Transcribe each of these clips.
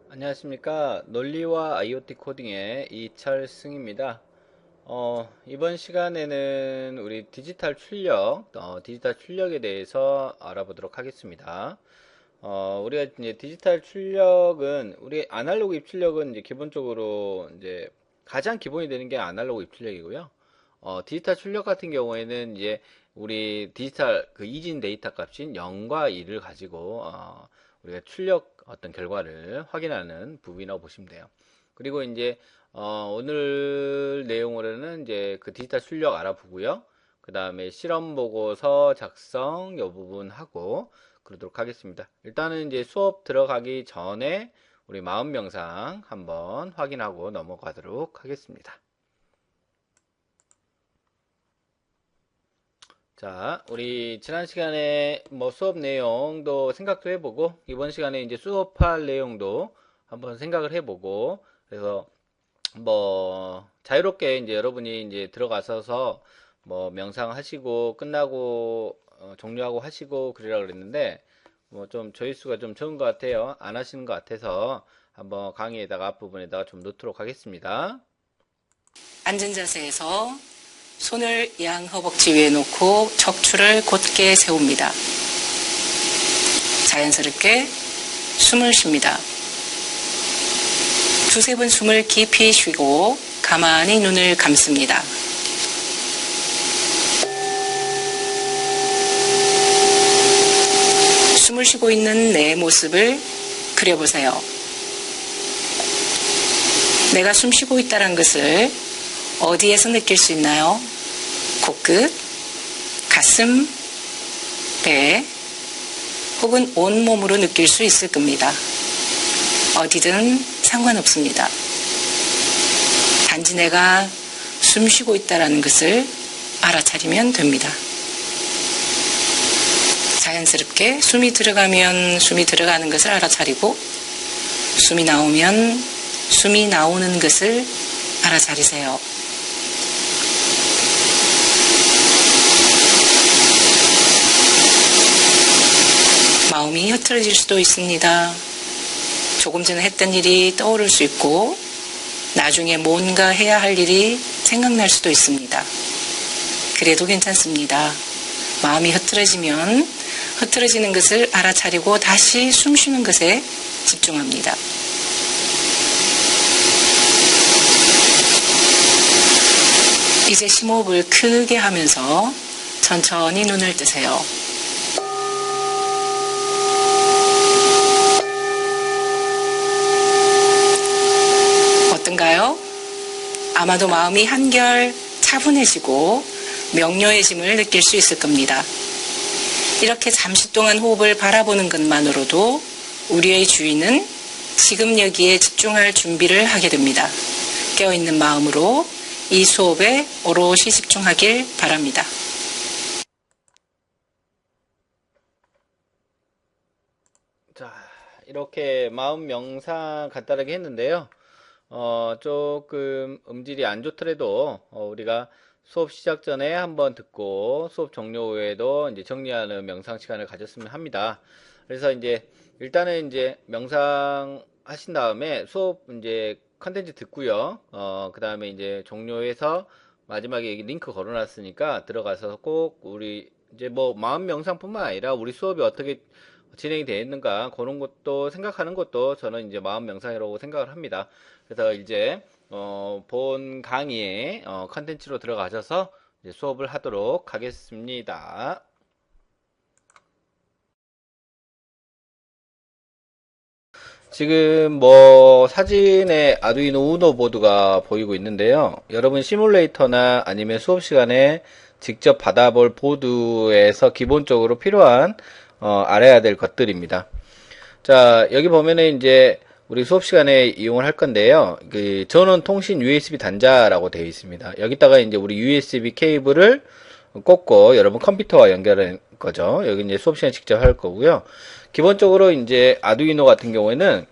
안녕하십니까. 논리와 IoT 코딩의 이철승입니다. 이번 시간에는 우리 디지털 출력에 대해서 알아보도록 하겠습니다. 우리가 이제 디지털 출력은, 우리 아날로그 입출력은 이제 기본적으로 이제 가장 기본이 되는 게 아날로그 입출력이고요. 디지털 출력 같은 경우에는 이제 우리 디지털 그 이진 데이터 값인 0과 1을 가지고 우리가 출력 어떤 결과를 확인하는 부분이라고 보시면 돼요. 그리고 이제 오늘 내용으로는 이제 그 디지털 출력 알아보고요. 그 다음에 실험 보고서 작성 요 부분 하고 그러도록 하겠습니다. 일단은 이제 수업 들어가기 전에 우리 마음 명상 한번 확인하고 넘어가도록 하겠습니다. 자, 우리 지난 시간에 뭐 수업 내용도 생각도 해보고, 이번 시간에 이제 수업할 내용도 한번 생각을 해보고, 그래서 뭐 자유롭게 이제 여러분이 이제 들어가셔서 뭐 명상하시고 끝나고 종료하고 하시고 그러라 그랬는데, 뭐 좀 조회수가 좀 적은 것 같아요. 안 하시는 것 같아서 한번 강의에다가 앞부분에다가 좀 넣도록 하겠습니다. 앉은 자세에서 손을 양 허벅지 위에 놓고 척추를 곧게 세웁니다. 자연스럽게 숨을 쉽니다. 두세 번 숨을 깊이 쉬고 가만히 눈을 감습니다. 숨을 쉬고 있는 내 모습을 그려보세요. 내가 숨 쉬고 있다는 것을 어디에서 느낄 수 있나요? 코끝, 가슴, 배, 혹은 온몸으로 느낄 수 있을 겁니다. 어디든 상관없습니다. 단지 내가 숨 쉬고 있다는 것을 알아차리면 됩니다. 자연스럽게 숨이 들어가면 숨이 들어가는 것을 알아차리고, 숨이 나오면 숨이 나오는 것을 알아차리세요. 마음이 흐트러질 수도 있습니다. 조금 전에 했던 일이 떠오를 수 있고 나중에 뭔가 해야 할 일이 생각날 수도 있습니다. 그래도 괜찮습니다. 마음이 흐트러지면 흐트러지는 것을 알아차리고 다시 숨 쉬는 것에 집중합니다. 이제 심호흡을 크게 하면서 천천히 눈을 뜨세요. 어떤가요? 아마도 마음이 한결 차분해지고 명료해짐을 느낄 수 있을 겁니다. 이렇게 잠시 동안 호흡을 바라보는 것만으로도 우리의 주인은 지금 여기에 집중할 준비를 하게 됩니다. 깨어있는 마음으로 이 수업에 오롯이 집중하길 바랍니다. 자, 이렇게 마음 명상 간단하게 했는데요. 조금 음질이 안 좋더라도, 우리가 수업 시작 전에 한번 듣고, 수업 종료 후에도 이제 정리하는 명상 시간을 가졌으면 합니다. 그래서 이제, 일단은 이제 명상 하신 다음에 수업 이제 컨텐츠 듣고요. 그 다음에 이제 종료해서 마지막에 여기 링크 걸어놨으니까 들어가서 꼭 우리 이제 뭐 마음 명상뿐만 아니라 우리 수업이 어떻게 진행이 되어 있는가 그런 것도 생각하는 것도 저는 이제 마음 명상이라고 생각을 합니다. 그래서 이제 본 강의에 컨텐츠로 들어가셔서 이제 수업을 하도록 하겠습니다. 지금 뭐 사진에 아두이노 우노 보드가 보이고 있는데요. 여러분 시뮬레이터나 아니면 수업 시간에 직접 받아볼 보드에서 기본적으로 필요한 알아야 될 것들입니다. 자, 여기 보면은 이제 우리 수업 시간에 이용을 할 건데요. 그 전원 통신 USB 단자라고 되어 있습니다. 여기다가 이제 우리 USB 케이블을 꽂고 여러분 컴퓨터와 연결할 거죠. 여기 이제 수업 시간에 직접 할 거고요. 기본적으로 이제 아두이노 같은 경우에는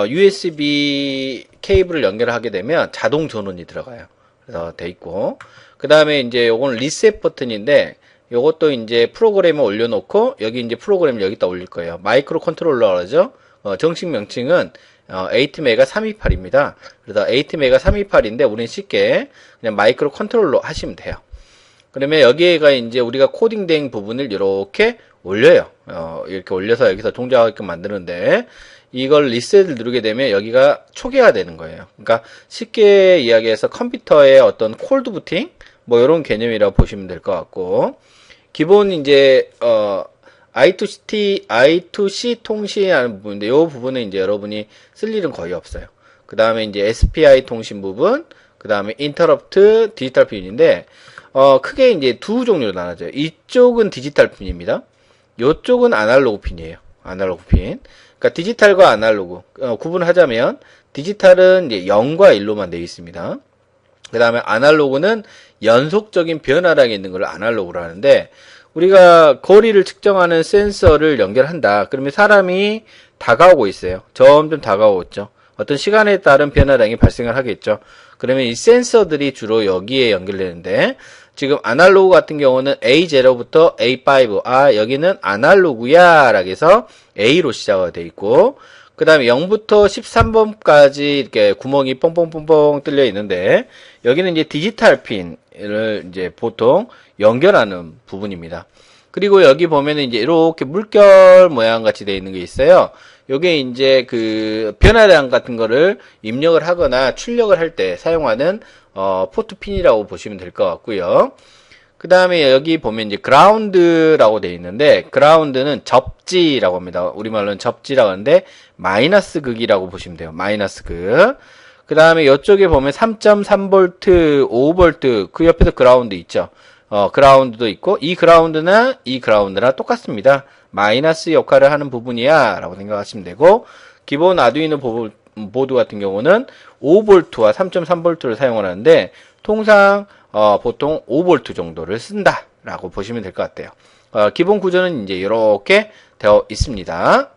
USB 케이블을 연결하게 되면 자동 전원이 들어가요. 그래서 돼 있고, 그 다음에 이제 요거는 리셋 버튼인데 요것도 이제 프로그램을 올려놓고 여기 이제 프로그램을 여기다 올릴 거예요. 마이크로 컨트롤러 그러죠. 정식 명칭은 ATmega 328입니다. 그래서 ATmega 328인데 우리는 쉽게 그냥 마이크로 컨트롤러 하시면 돼요. 그러면 여기가 이제 우리가 코딩된 부분을 이렇게 올려요. 이렇게 올려서 여기서 동작하게끔 만드는데 이걸 리셋을 누르게 되면 여기가 초기화 되는 거예요. 그러니까 쉽게 이야기해서 컴퓨터의 어떤 콜드 부팅 뭐 이런 개념이라고 보시면 될 것 같고, 기본 이제 I2C 통신이라는 부분인데 이 부분은 이제 여러분이 쓸 일은 거의 없어요. 그 다음에 이제 SPI 통신 부분, 그 다음에 인터럽트 디지털 핀인데 크게 이제 두 종류로 나눠져요. 이쪽은 디지털 핀입니다. 이쪽은 아날로그 핀이에요. 아날로그 핀. 그러니까 디지털과 아날로그 구분하자면 디지털은 이제 0과 1로만 되어 있습니다. 그 다음에 아날로그는 연속적인 변화량이 있는 걸 아날로그로 하는데, 우리가 거리를 측정하는 센서를 연결한다. 그러면 사람이 다가오고 있어요. 점점 다가오고 있죠. 어떤 시간에 따른 변화량이 발생을 하겠죠. 그러면 이 센서들이 주로 여기에 연결되는데, 지금 아날로그 같은 경우는 A0부터 A5, 여기는 아날로그야 라고 해서 A로 시작이 되어 있고, 그 다음에 0부터 13번까지 이렇게 구멍이 뻥뻥뻥뻥 뚫려 있는데, 여기는 이제 디지털 핀을 이제 보통 연결하는 부분입니다. 그리고 여기 보면은 이제 이렇게 물결 모양 같이 되어 있는 게 있어요. 요게 이제 그 변화량 같은 거를 입력을 하거나 출력을 할 때 사용하는 포트 핀이라고 보시면 될 것 같고요. 그 다음에 여기 보면 이제 그라운드라고 되어 있는데, 그라운드는 접지라고 합니다. 우리말로는 접지라고 하는데 마이너스 극이라고 보시면 돼요. 마이너스 극. 그 다음에 이쪽에 보면 3.3V, 5V 그 옆에도 그라운드 있죠. 그라운드도 있고, 이 그라운드나 이 그라운드나 똑같습니다. 마이너스 역할을 하는 부분이야 라고 생각하시면 되고, 기본 아두이노 보드 같은 경우는 5V와 3.3V를 사용을 하는데, 통상 보통 5V 정도를 쓴다 라고 보시면 될 것 같아요. 기본 구조는 이제 이렇게 되어 있습니다.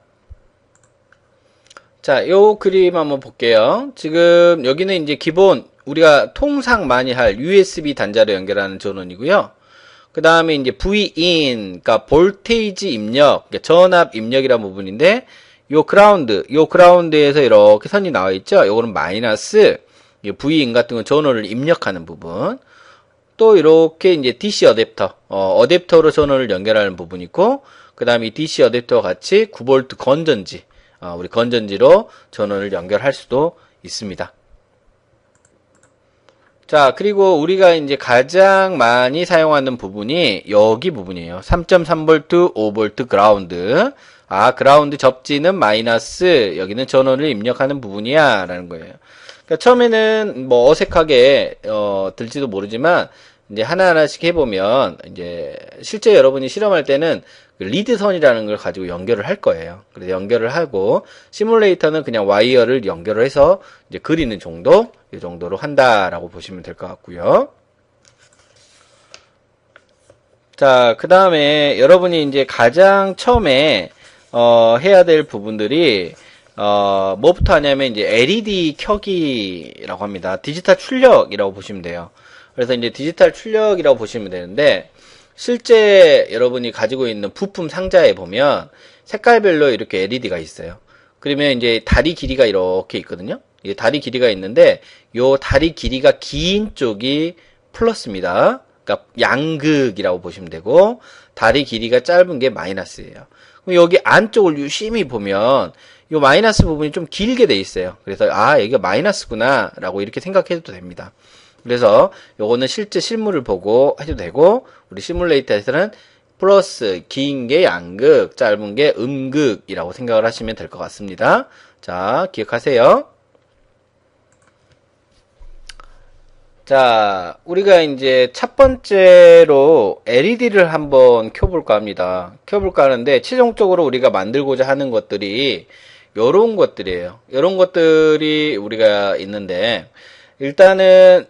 자, 요 그림 한번 볼게요. 지금 여기는 이제 기본 우리가 통상 많이 할 USB 단자로 연결하는 전원이고요. 그 다음에 이제 VIN, 그러니까 볼테이지 입력, 그러니까 전압 입력이라는 부분인데, 요 그라운드에서 이렇게 선이 나와 있죠. 요거는 마이너스, VIN 같은 건 전원을 입력하는 부분. 또 이렇게 이제 DC 어댑터, 어댑터로 전원을 연결하는 부분이 있고, 그 다음에 이 DC 어댑터와 같이 9V 건전지, 우리 건전지로 전원을 연결할 수도 있습니다. 자, 그리고 우리가 이제 가장 많이 사용하는 부분이 여기 부분이에요. 3.3V, 5V 그라운드. 그라운드 접지는 마이너스, 여기는 전원을 입력하는 부분이야 라는 거예요. 그러니까 처음에는 뭐 어색하게 들지도 모르지만 이제 하나하나씩 해보면 이제 실제 여러분이 실험할 때는 그 리드선이라는 걸 가지고 연결을 할 거예요. 그래서 연결을 하고, 시뮬레이터는 그냥 와이어를 연결을 해서 이제 그리는 정도, 이 정도로 한다라고 보시면 될 것 같고요. 자, 그 다음에 여러분이 이제 가장 처음에 해야 될 부분들이 뭐부터 하냐면 이제 LED 켜기라고 합니다. 디지털 출력이라고 보시면 돼요. 그래서 이제 디지털 출력이라고 보시면 되는데, 실제 여러분이 가지고 있는 부품 상자에 보면 색깔별로 이렇게 LED가 있어요. 그러면 이제 다리 길이가 이렇게 있거든요. 이 다리 길이가 있는데, 요 다리 길이가 긴 쪽이 플러스입니다. 그러니까 양극이라고 보시면 되고, 다리 길이가 짧은 게 마이너스예요. 그럼 여기 안쪽을 유심히 보면 요 마이너스 부분이 좀 길게 돼 있어요. 그래서 여기가 마이너스구나 라고 이렇게 생각해도 됩니다. 그래서 요거는 실제 실물을 보고 해도 되고, 우리 시뮬레이터에서는 플러스 긴 게 양극, 짧은 게 음극이라고 생각을 하시면 될 것 같습니다. 자, 기억하세요. 자, 우리가 이제 첫 번째로 LED를 한번 켜볼까 합니다. 켜볼까 하는데, 최종적으로 우리가 만들고자 하는 것들이 요런 것들이에요. 요런 것들이 우리가 있는데, 일단은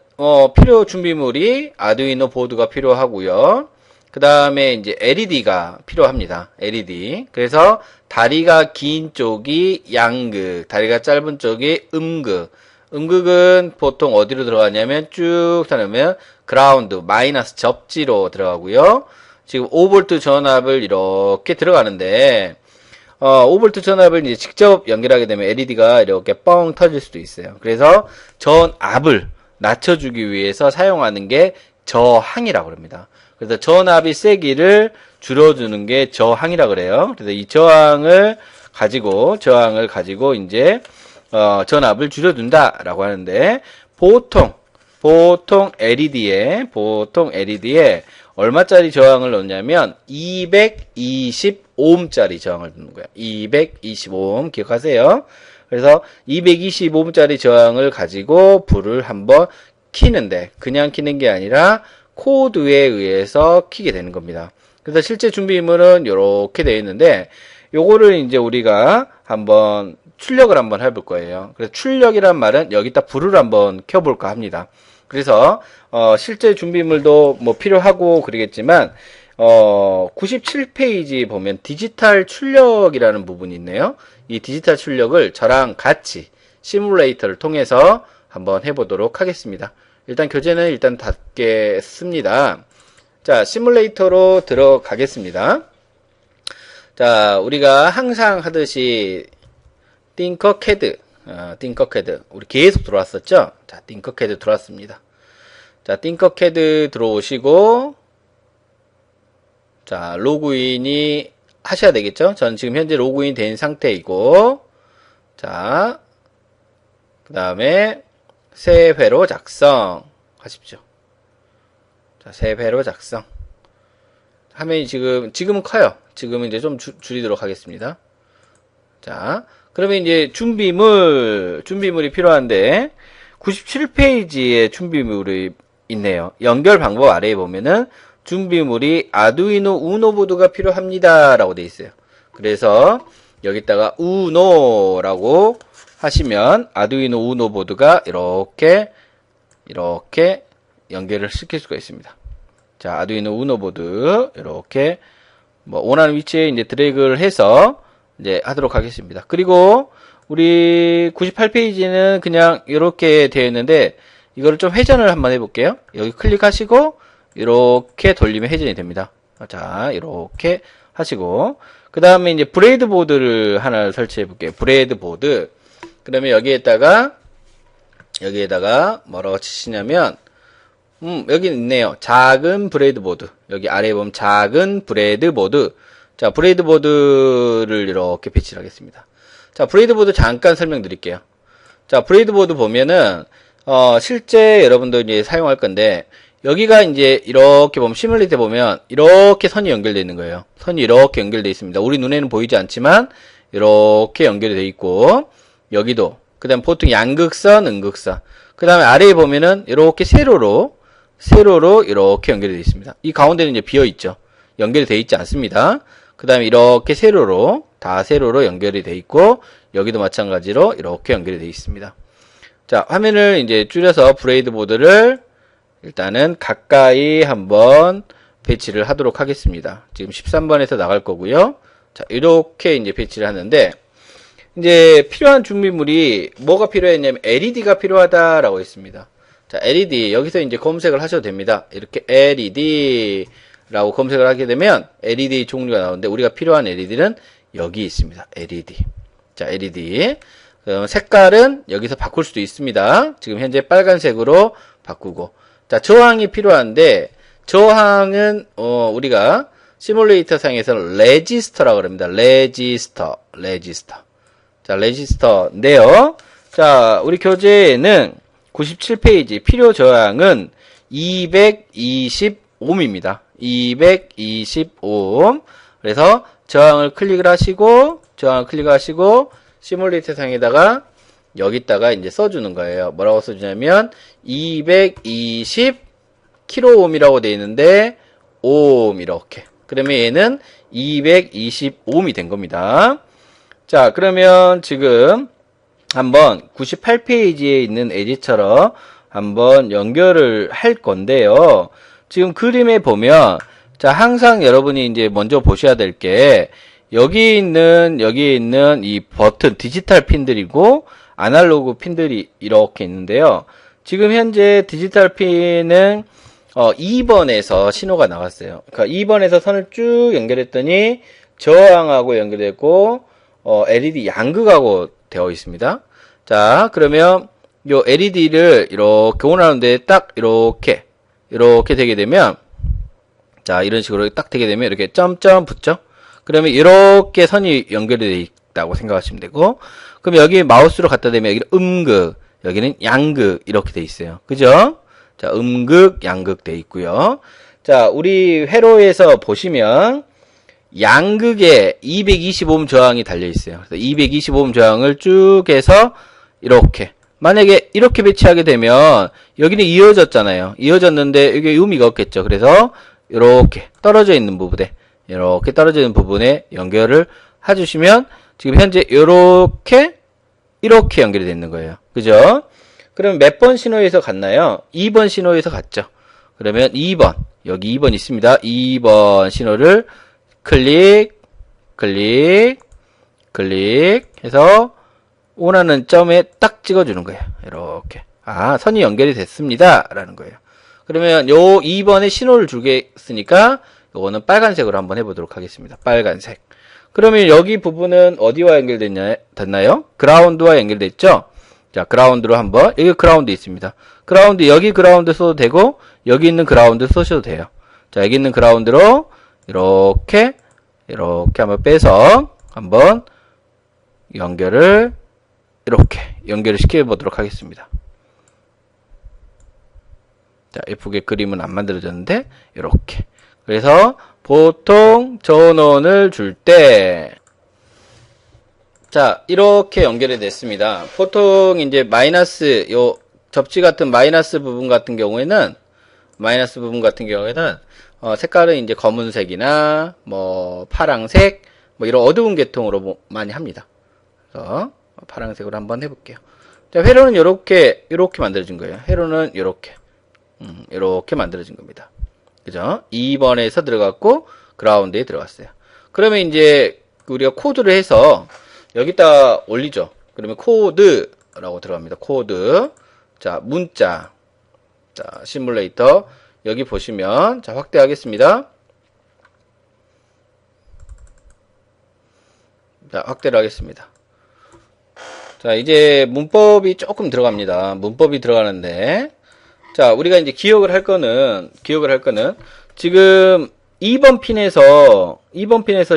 필요 준비물이 아두이노 보드가 필요하고요. 그 다음에 이제 LED가 필요합니다. LED. 그래서 다리가 긴 쪽이 양극, 다리가 짧은 쪽이 음극. 음극은 보통 어디로 들어가냐면 쭉 타면 그라운드, 마이너스 접지로 들어가고요. 지금 5V 전압을 이렇게 들어가는데, 5V 전압을 이제 직접 연결하게 되면 LED가 이렇게 뻥 터질 수도 있어요. 그래서 전압을 낮춰주기 위해서 사용하는 게 저항이라고 합니다. 그래서 전압이 세기를 줄여주는 게 저항이라고 그래요. 그래서 이 저항을 가지고 이제 전압을 줄여준다라고 하는데 보통 LED에 얼마짜리 저항을 넣냐면 220ohm짜리 저항을 넣는 거예요. 220ohm 기억하세요. 그래서 220ohm짜리 저항을 가지고 불을 한번 켜는데 그냥 켜는 게 아니라 코드에 의해서 켜게 되는 겁니다. 그래서 실제 준비물은 이렇게 되어 있는데 요거를 이제 우리가 한번 출력을 한번 해볼 거예요. 그래서 출력이란 말은 여기다 불을 한번 켜볼까 합니다. 그래서 실제 준비물도 뭐 필요하고 그러겠지만 97페이지 보면 디지털 출력이라는 부분이 있네요. 이 디지털 출력을 저랑 같이 시뮬레이터를 통해서 한번 해보도록 하겠습니다. 일단 교재는 일단 닫겠습니다. 자, 시뮬레이터로 들어가겠습니다. 자, 우리가 항상 하듯이 띵커캐드 우리 계속 들어왔었죠? 자, 띵커캐드 들어왔습니다. 자, 띵커캐드 들어오시고 자, 로그인이 하셔야 되겠죠? 저는 지금 현재 로그인 된 상태이고 자, 그 다음에 새 회로 작성 하십시오. 자, 새 회로 작성. 화면이 지금은 커요. 지금은 이제 좀 줄이도록 하겠습니다. 자, 그러면 이제 준비물이 필요한데 97페이지에 준비물이 있네요. 연결 방법 아래에 보면은 준비물이 아두이노 우노 보드가 필요합니다 라고 되어 있어요. 그래서 여기다가 우노라고 하시면 아두이노 우노 보드가 이렇게 연결을 시킬 수가 있습니다. 자, 아두이노 우노 보드 이렇게 뭐 원하는 위치에 이제 드래그를 해서 이제 하도록 하겠습니다. 그리고 우리 98페이지는 그냥 이렇게 되어 있는데 이거를 좀 회전을 한번 해볼게요. 여기 클릭하시고 이렇게 돌리면 회전이 됩니다. 자, 이렇게 하시고 그 다음에 이제 브레이드 보드를 하나 설치해 볼게요. 브레이드 보드. 그러면 여기에다가 뭐라고 치시냐면 여기 있네요. 작은 브레이드 보드. 여기 아래에 보면 작은 브레이드 보드. 자, 브레이드 보드를 이렇게 배치를 하겠습니다. 자, 브레이드 보드 잠깐 설명드릴게요. 자, 브레이드 보드 보면은 실제 여러분들 이제 사용할 건데 여기가 이제 이렇게 보면 시뮬레이터 보면 이렇게 선이 연결되어 있는 거예요. 선이 이렇게 연결되어 있습니다. 우리 눈에는 보이지 않지만 이렇게 연결이 되어 있고 여기도 그다음 보통 양극선, 음극선. 그다음에 아래에 보면은 이렇게 세로로 이렇게 연결이 되어 있습니다. 이 가운데는 이제 비어 있죠. 연결이 되어 있지 않습니다. 그다음에 이렇게 세로로 연결이 되어 있고 여기도 마찬가지로 이렇게 연결이 되어 있습니다. 자, 화면을 이제 줄여서 브레이드 보드를 일단은 가까이 한번 배치를 하도록 하겠습니다. 지금 13번에서 나갈 거고요. 자, 이렇게 이제 배치를 하는데 이제 필요한 준비물이 뭐가 필요했냐면 LED가 필요하다라고 했습니다. 자, LED 여기서 이제 검색을 하셔도 됩니다. 이렇게 LED라고 검색을 하게 되면 LED 종류가 나오는데 우리가 필요한 LED는 여기 있습니다. LED. 자, LED. 색깔은 여기서 바꿀 수도 있습니다. 지금 현재 빨간색으로 바꾸고. 자, 저항이 필요한데 저항은 우리가 시뮬레이터 상에서는 레지스터라고 합니다. 레지스터. 자, 레지스터인데요. 자, 우리 교재에는 97페이지 필요 저항은 220ohm입니다. 220ohm. 그래서 저항을 클릭을 하시고 시뮬레이터 상에다가 여기다가 이제 써주는 거예요. 뭐라고 써주냐면 220kΩ이라고 되어 있는데 오hm 이렇게. 그러면 얘는 220ohm이 된 겁니다. 자, 그러면 지금 한번 98페이지에 있는 예제처럼 한번 연결을 할 건데요. 지금 그림에 보면 자, 항상 여러분이 이제 먼저 보셔야 될 게 여기에 있는 이 버튼 디지털 핀들이고 아날로그 핀들이 이렇게 있는데요. 지금 현재 디지털 핀은 2번에서 신호가 나갔어요. 그러니까 2번에서 선을 쭉 연결했더니 저항하고 연결되고 LED 양극하고 되어 있습니다. 자, 그러면 요 LED를 이렇게 원하는데 딱 이렇게 되게 되면, 자, 이런 식으로 딱 되게 되면 이렇게 점점 붙죠? 그러면 이렇게 선이 연결이 되어 있다고 생각하시면 되고, 그럼 여기 마우스로 갖다 대면 여기는 음극, 여기는 양극 이렇게 돼 있어요. 그죠? 자, 음극, 양극 돼 있고요. 자, 우리 회로에서 보시면 양극에 220오hm 저항이 달려 있어요. 그래서 220오hm 저항을 쭉 해서 이렇게, 만약에 이렇게 배치하게 되면 여기는 이어졌잖아요. 이어졌는데 이게 의미가 없겠죠. 그래서 이렇게 떨어져 있는 부분에, 이렇게 떨어져 있는 부분에 연결을 해주시면 지금 현재 이렇게 연결이 되는 거예요. 그죠? 그럼 몇 번 신호에서 갔나요? 2번 신호에서 갔죠. 그러면 2번, 여기 2번 있습니다. 2번 신호를 클릭 해서 원하는 점에 딱 찍어주는 거예요. 이렇게. 아, 선이 연결이 됐습니다. 라는 거예요. 그러면 요 2번에 신호를 주겠으니까 요거는 빨간색으로 한번 해보도록 하겠습니다. 빨간색. 그러면 여기 부분은 어디와 됐나요? 그라운드와 연결됐죠? 자, 그라운드로 한번, 여기 그라운드 있습니다. 그라운드, 여기 그라운드 써도 되고, 여기 있는 그라운드 쓰셔도 돼요. 자, 여기 있는 그라운드로, 이렇게 한번 빼서, 한번, 연결을 시켜보도록 하겠습니다. 자, 예쁘게 그림은 안 만들어졌는데, 이렇게. 그래서, 보통 전원을 줄 때, 자, 이렇게 연결이 됐습니다. 보통 이제 마이너스, 요 접지 같은 마이너스 부분 같은 경우에는, 색깔은 이제 검은색이나, 뭐, 파랑색, 뭐, 이런 어두운 계통으로 많이 합니다. 그래서, 파랑색으로 한번 해볼게요. 자, 회로는 이렇게 만들어진 거예요. 회로는 이렇게 만들어진 겁니다. 그죠? 2번에서 들어갔고, 그라운드에 들어갔어요. 그러면 이제, 우리가 코드를 해서, 여기다 올리죠. 그러면 코드라고 들어갑니다. 코드. 자, 문자. 자, 시뮬레이터. 여기 보시면, 자, 확대하겠습니다. 자, 확대를 하겠습니다. 자, 이제 문법이 조금 들어갑니다. 문법이 들어가는데, 자, 우리가 이제 기억을 할 거는, 지금 2번 핀에서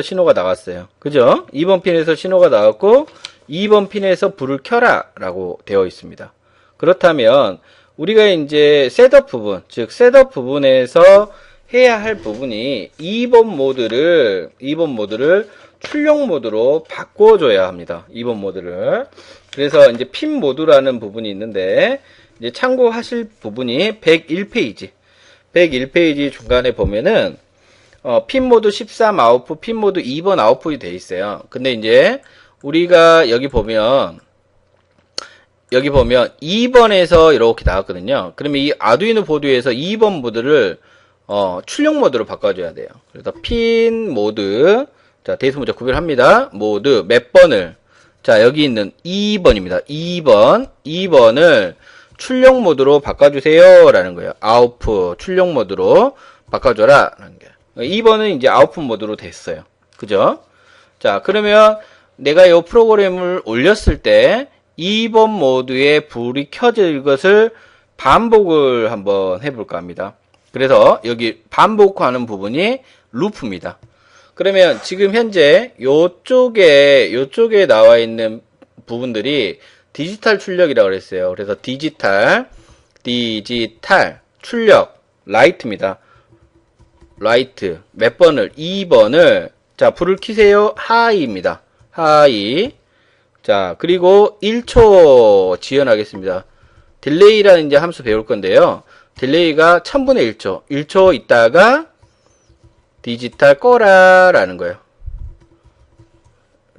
신호가 나갔어요. 그죠? 2번 핀에서 신호가 나갔고, 2번 핀에서 불을 켜라 라고 되어 있습니다. 그렇다면, 우리가 이제 셋업 부분에서 해야 할 부분이 2번 모드를 출력 모드로 바꿔줘야 합니다. 2번 모드를. 그래서 이제 핀 모드라는 부분이 있는데, 이제 참고하실 부분이 101페이지. 101페이지 중간에 보면은, 핀 모드 13 아웃풋, 핀 모드 2번 아웃풋이 돼 있어요. 근데 이제, 우리가 여기 보면 2번에서 이렇게 나왔거든요. 그러면 이 아두이노 보드에서 2번 모드를, 출력 모드로 바꿔줘야 돼요. 그래서 핀 모드, 자, 대소문자 구별합니다. 모드 몇 번을, 자, 여기 있는 2번입니다. 2번을 출력 모드로 바꿔주세요. 라는 거예요. 아웃풋, 출력 모드로 바꿔줘라. 라는 거예요. 2번은 이제 아웃풋 모드로 됐어요. 그죠? 자, 그러면 내가 이 프로그램을 올렸을 때 2번 모드에 불이 켜질 것을 반복을 한번 해볼까 합니다. 그래서 여기 반복하는 부분이 루프입니다. 그러면 지금 현재 요쪽에 나와 있는 부분들이 디지털 출력이라고 그랬어요. 그래서 디지털 출력 라이트입니다. 라이트 몇 번을 2번을 자 불을 켜세요. 하이입니다. 하이. 자 그리고 1초 지연하겠습니다. 딜레이라는 이제 함수 배울 건데요. 딜레이가 1000분의 1초. 1초 있다가 디지털 꺼라 라는 거예요.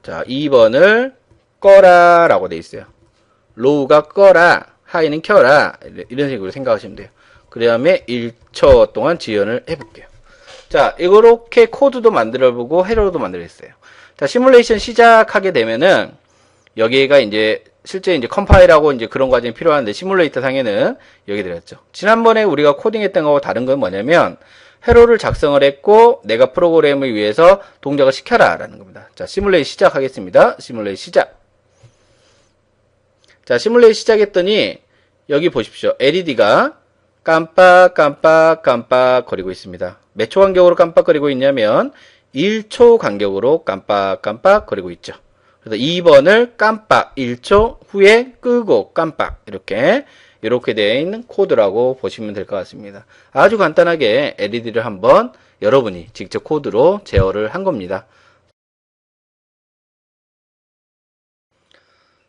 자 2번을 꺼라 라고 돼 있어요. 로우가 꺼라, 하이는 켜라 이런 식으로 생각하시면 돼요. 그 다음에 1초 동안 지연을 해볼게요. 자 이렇게 코드도 만들어보고 회로도 만들었어요. 자 시뮬레이션 시작하게 되면은 여기가 이제 실제 이제 컴파일하고 이제 그런 과정이 필요한데 시뮬레이터 상에는 여기 들어갔죠. 지난번에 우리가 코딩했던 거하고 다른 건 뭐냐면 회로를 작성을 했고 내가 프로그램을 위해서 동작을 시켜라 라는 겁니다. 자, 시뮬레이션 시작하겠습니다. 시뮬레이션 시작. 자, 시뮬레이션 시작했더니 여기 보십시오. LED가 깜빡 거리고 있습니다. 몇 초 간격으로 깜빡거리고 있냐면 1초 간격으로 깜빡 거리고 있죠. 그래서 2번을 깜빡 1초 후에 끄고 깜빡 이렇게 되어 있는 코드라고 보시면 될 것 같습니다. 아주 간단하게 LED를 한번 여러분이 직접 코드로 제어를 한 겁니다.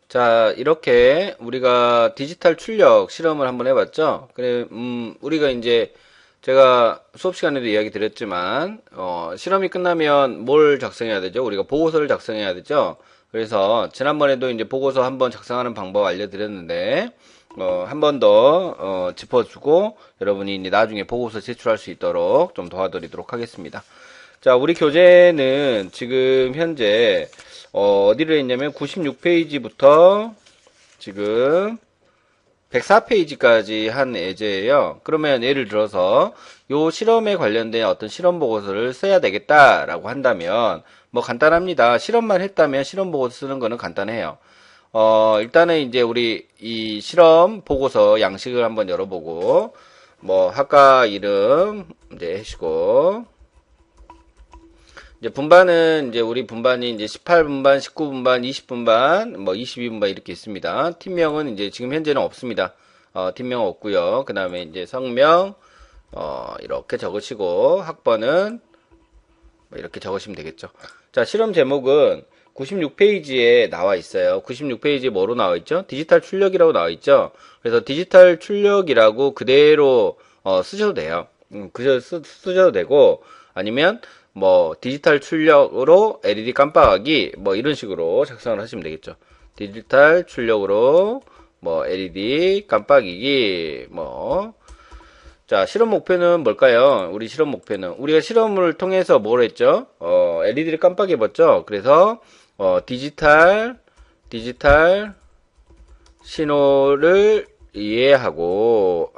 자, 이렇게 우리가 디지털 출력 실험을 한번 해봤죠. 그래, 우리가 이제 제가 수업 시간에도 이야기 드렸지만, 실험이 끝나면 뭘 작성해야 되죠? 우리가 보고서를 작성해야 되죠? 그래서 지난번에도 이제 보고서 한번 작성하는 방법 알려드렸는데, 한 번 더, 짚어주고, 여러분이 이제 나중에 보고서 제출할 수 있도록 좀 도와드리도록 하겠습니다. 자, 우리 교재는 지금 현재, 어디를 했냐면 96페이지부터 지금 104페이지까지 한 예제예요. 그러면 예를 들어서 요 실험에 관련된 어떤 실험 보고서를 써야 되겠다라고 한다면 뭐 간단합니다. 실험만 했다면 실험 보고서 쓰는 거는 간단해요. 일단은 이제 우리 이 실험 보고서 양식을 한번 열어보고 뭐 학과 이름 이제 하시고 이제 분반은 이제 우리 분반이 이제 18분반, 19분반, 20분반, 뭐 22분반 이렇게 있습니다. 팀명은 이제 지금 현재는 없습니다. 팀명 없고요. 그 다음에 이제 성명 이렇게 적으시고 학번은 뭐 이렇게 적으시면 되겠죠. 자, 실험 제목은 96페이지에 나와 있어요. 96페이지에 뭐로 나와 있죠? 디지털 출력이라고 나와 있죠. 그래서 디지털 출력이라고 그대로 쓰셔도 돼요. 그저 쓰셔도 되고 아니면 뭐 디지털 출력으로 LED 깜빡하기 뭐 이런 식으로 작성을 하시면 되겠죠. 디지털 출력으로 뭐 LED 깜빡이기 뭐 자, 실험 목표는 뭘까요? 우리 실험 목표는 우리가 실험을 통해서 뭘 했죠? LED를 깜빡해 봤죠. 그래서 디지털 신호를 이해하고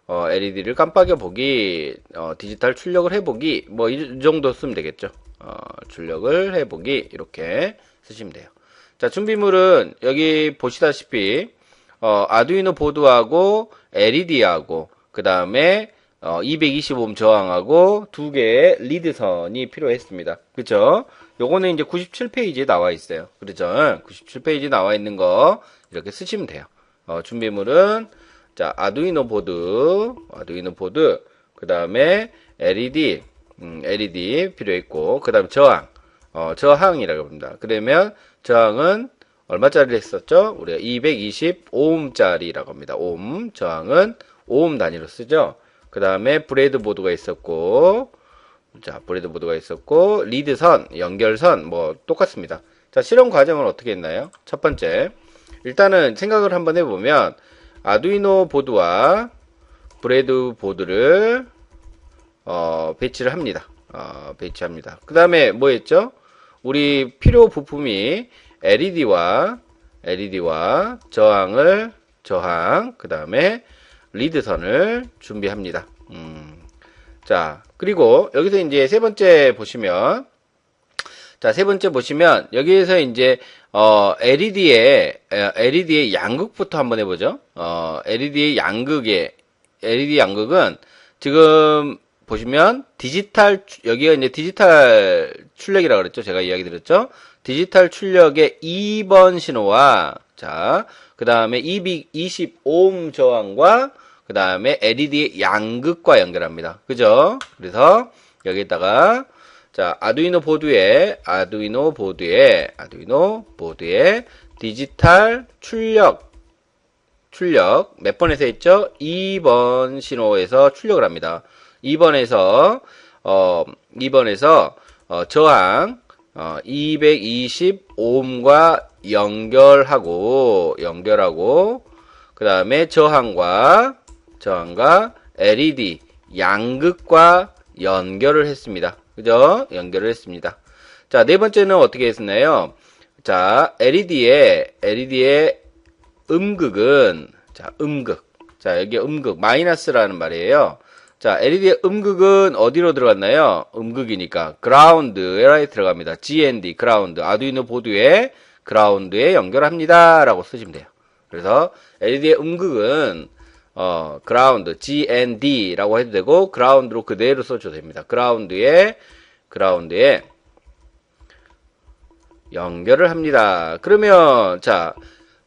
LED를 깜빡여 보기, 디지털 출력을 해보기, 뭐 이 정도 쓰면 되겠죠. 출력을 해보기 이렇게 쓰시면 돼요. 자, 준비물은 여기 보시다시피 아두이노 보드하고 LED하고 그 다음에 220옴 저항하고 두 개의 리드선이 필요했습니다. 그쵸? 요거는 이제 97페이지에 나와 있어요. 그렇죠? 97페이지에 나와 있는 거 이렇게 쓰시면 돼요. 준비물은 자, 아두이노 보드, 그 다음에 LED 필요했고, 그 다음에 저항이라고 합니다. 그러면 저항은 얼마짜리를 했었죠? 우리가 220오음짜리라고 합니다. 오음, 저항은 오음 단위로 쓰죠. 그 다음에 브레드보드가 있었고, 리드선, 연결선, 뭐, 똑같습니다. 자, 실험 과정을 어떻게 했나요? 첫 번째, 일단은 생각을 한번 해보면, 아두이노 보드와 브레드보드를 배치를 합니다. 배치합니다. 그 다음에 뭐 했죠? 우리 필요 부품이 LED와 저항, 그 다음에 리드선을 준비합니다. 자, 그리고 여기서 이제 세 번째 보시면 여기에서 이제 LED의 양극부터 한번 해보죠. LED 양극은 지금 보시면 여기가 이제 디지털 출력이라고 그랬죠. 제가 이야기 드렸죠. 디지털 출력의 2번 신호와 그 다음에 220오hm 저항과 그 다음에 LED의 양극과 연결합니다. 그죠? 그래서 여기에다가 아두이노 보드에 디지털 출력 몇 번에서 했죠? 2번 신호에서 출력을 합니다. 2번에서 저항 220ohm과 연결하고 그 다음에 저항과 LED 양극과 연결을 했습니다. 그죠? 연결을 했습니다. 자, 네 번째는 어떻게 했나요? 자, LED의 음극은, 여기 음극, 마이너스라는 말이에요. 자, LED의 음극은 어디로 들어갔나요? 음극이니까 그라운드에 들어갑니다. GND, 그라운드. 아두이노 보드에 그라운드에 연결합니다. 라고 쓰시면 돼요. 그래서 LED의 음극은 그라운드, GND라고 해도 되고 그라운드로 그대로 써줘도 됩니다. 그라운드에 연결을 합니다. 그러면 자,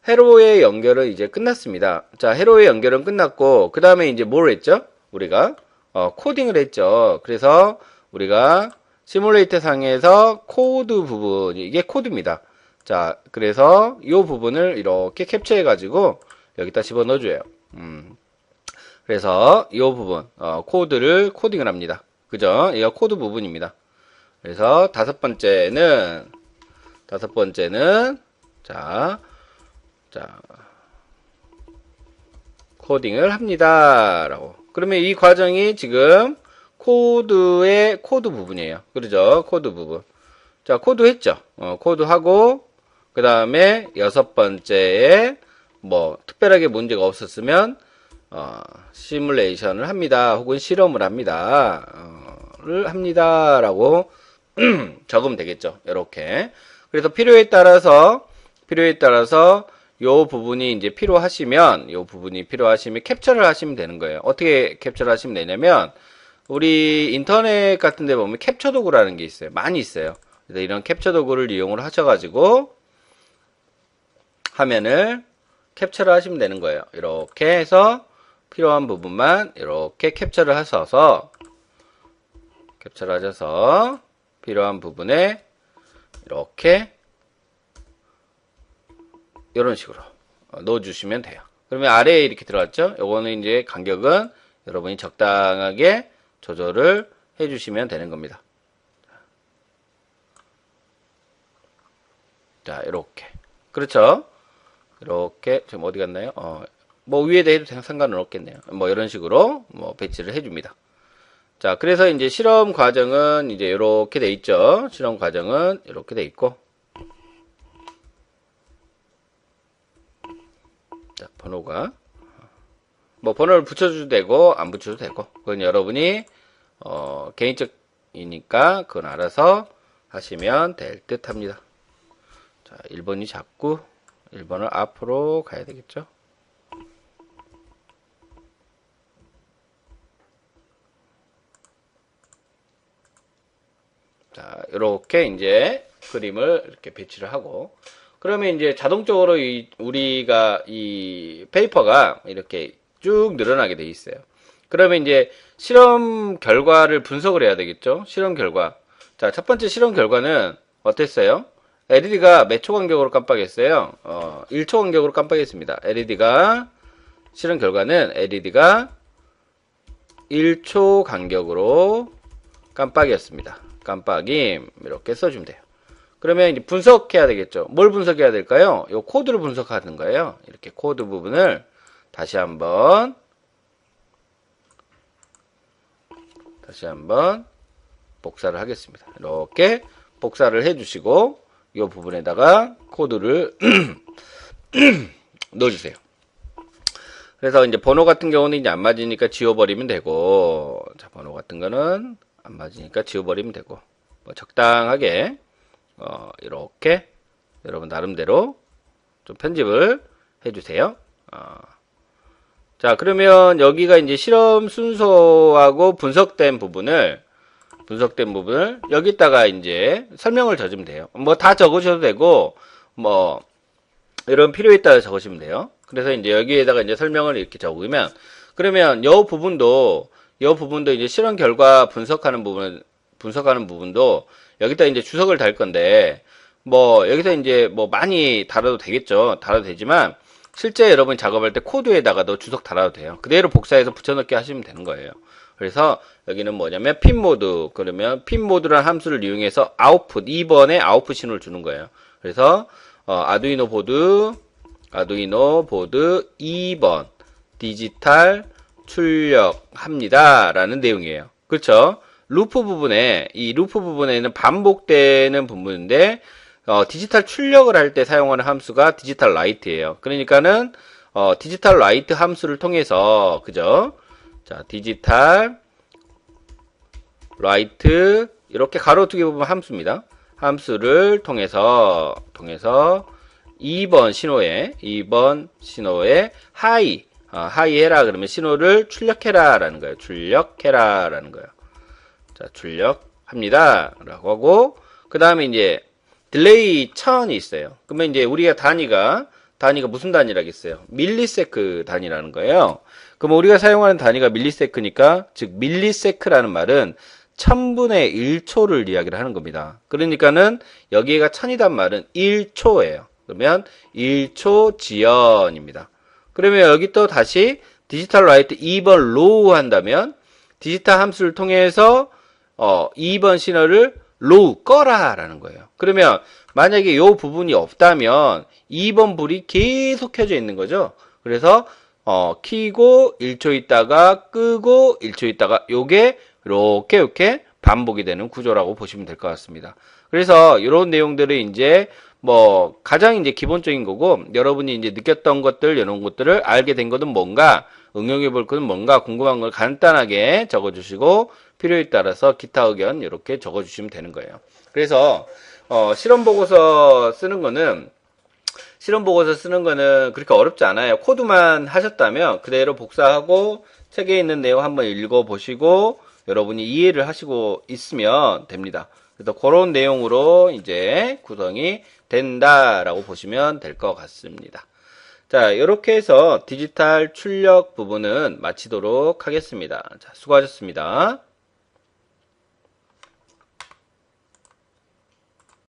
회로의 연결은 이제 끝났습니다. 자, 회로의 연결은 끝났고 그 다음에 이제 뭘 했죠? 우리가 코딩을 했죠. 그래서 우리가 시뮬레이터 상에서 코드 부분, 이게 코드입니다. 자, 그래서 이 부분을 이렇게 캡처해 가지고 여기다 집어 넣어줘요. 그래서 이 부분 코드를 코딩을 합니다. 그죠? 이거 코드 부분입니다. 그래서 다섯 번째는 자 코딩을 합니다. 라고. 그러면 이 과정이 지금 코드의 코드 부분이에요. 그러죠? 코드 부분. 자, 코드 했죠? 코드하고, 그 다음에 여섯 번째에 뭐, 특별하게 문제가 없었으면, 시뮬레이션을 합니다. 혹은 실험을 합니다. 라고 적으면 되겠죠. 이렇게. 그래서 필요에 따라서 요 부분이 이제 필요하시면 캡처를 하시면 되는 거예요. 어떻게 캡처를 하시면 되냐면, 우리 인터넷 같은 데 보면 캡처 도구라는 게 있어요. 많이 있어요. 그래서 이런 캡처 도구를 이용을 하셔가지고, 화면을 캡처를 하시면 되는 거예요. 이렇게 해서 필요한 부분만 이렇게 캡처를 하셔서 필요한 부분에 이렇게 이런 식으로 넣어주시면 돼요. 그러면 아래에 이렇게 들어갔죠? 요거는 이제 간격은 여러분이 적당하게 조절을 해주시면 되는 겁니다. 자, 이렇게. 그렇죠? 이렇게, 지금 어디 갔나요? 뭐 위에다 해도 상관은 없겠네요. 뭐 이런 식으로 뭐 배치를 해줍니다. 자, 그래서 이제 실험 과정은 이제 이렇게 돼 있죠. 실험 과정은 이렇게 돼 있고. 자, 번호가. 뭐 번호를 붙여줘도 되고, 안 붙여도 되고. 그건 여러분이, 개인적이니까 그건 알아서 하시면 될 듯 합니다. 자, 1번이 자꾸 1번을 앞으로 가야 되겠죠. 자, 이렇게 이제 그림을 이렇게 배치를 하고, 그러면 이제 자동적으로 우리가 이 페이퍼가 이렇게 쭉 늘어나게 돼 있어요. 그러면 이제 실험 결과를 분석을 해야 되겠죠? 실험 결과. 자, 첫 번째 실험 결과는 어땠어요? LED가 몇 초 간격으로 깜빡했어요? 1초 간격으로 깜빡했습니다. 실험 결과는 LED가 1초 간격으로 깜빡이었습니다. 깜빡임 이렇게 써주면 돼요. 그러면 이제 분석해야 되겠죠. 뭘 분석해야 될까요? 요 코드를 분석하는 거예요. 이렇게 코드 부분을 다시 한번 복사를 하겠습니다. 이렇게 복사를 해주시고 이 부분에다가 코드를 넣어주세요. 그래서 이제 번호 같은 경우는 이제 안 맞으니까 지워버리면 되고, 자, 번호 같은 거는 안 맞으니까 지워버리면 되고, 뭐 적당하게 이렇게 여러분 나름대로 좀 편집을 해주세요. 자, 그러면 여기가 이제 실험 순서하고 분석된 부분을 여기다가 이제 설명을 적으면 돼요. 뭐 다 적으셔도 되고, 뭐 이런 필요에 따라 적으시면 돼요. 그래서 이제 여기에다가 이제 설명을 이렇게 적으면, 그러면 요 부분도 이제 실험 결과 분석하는 부분도 여기다 이제 주석을 달 건데, 뭐 여기서 이제 뭐 많이 달아도 되겠죠. 달아도 되지만 실제 여러분이 작업할 때 코드에다가도 주석 달아도 돼요. 그대로 복사해서 붙여넣기 하시면 되는 거예요. 그래서 여기는 뭐냐면 핀 모드, 그러면 핀 모드라는 함수를 이용해서 아웃풋 2번에 아웃풋 신호를 주는 거예요. 그래서 아두이노 보드 2번 디지털 출력합니다 라는 내용이에요. 그렇죠? 루프 부분에는 반복되는 부분인데 디지털 출력을 할 때 사용하는 함수가 디지털 라이트예요. 그러니까는 디지털 라이트 함수를 통해서, 그죠? 자, 디지털 라이트 이렇게 가로두개 부분 함수입니다. 함수를 통해서 2번 신호에 하이 해라 그러면 신호를 출력해라 라는 거예요. 출력해라 라는 거예요. 자, 출력합니다 라고 하고 그 다음에 이제 딜레이 1000이 있어요. 그러면 이제 우리가 단위가 무슨 단위라겠어요? 밀리세크 단위라는 거예요. 그럼 우리가 사용하는 단위가 밀리세크니까 즉 밀리세크라는 말은 1000분의 1초를 이야기를 하는 겁니다. 그러니까는 여기가 1000이란 말은 1초예요. 그러면 1초 지연입니다. 그러면 여기 또 다시 디지털 라이트 2번 로우 한다면 디지털 함수를 통해서 2번 신호를 로우 꺼라 라는 거예요. 그러면 만약에 이 부분이 없다면 2번 불이 계속 켜져 있는 거죠. 그래서 켜고 1초 있다가 끄고 1초 있다가 요게 이렇게 반복이 되는 구조라고 보시면 될 것 같습니다. 그래서 이런 내용들을 이제 가장 이제 기본적인 거고 여러분이 이제 느꼈던 것들 이런 것들을 알게 된 것은 뭔가 응용해 볼 것은 뭔가 궁금한 걸 간단하게 적어주시고 필요에 따라서 기타 의견 이렇게 적어주시면 되는 거예요. 그래서 실험 보고서 쓰는 거는 그렇게 어렵지 않아요. 코드만 하셨다면 그대로 복사하고 책에 있는 내용 한번 읽어보시고 여러분이 이해를 하시고 있으면 됩니다. 그래서 그런 내용으로 이제 구성이 된다라고 보시면 될 것 같습니다. 자, 이렇게 해서 디지털 출력 부분은 마치도록 하겠습니다. 자, 수고하셨습니다.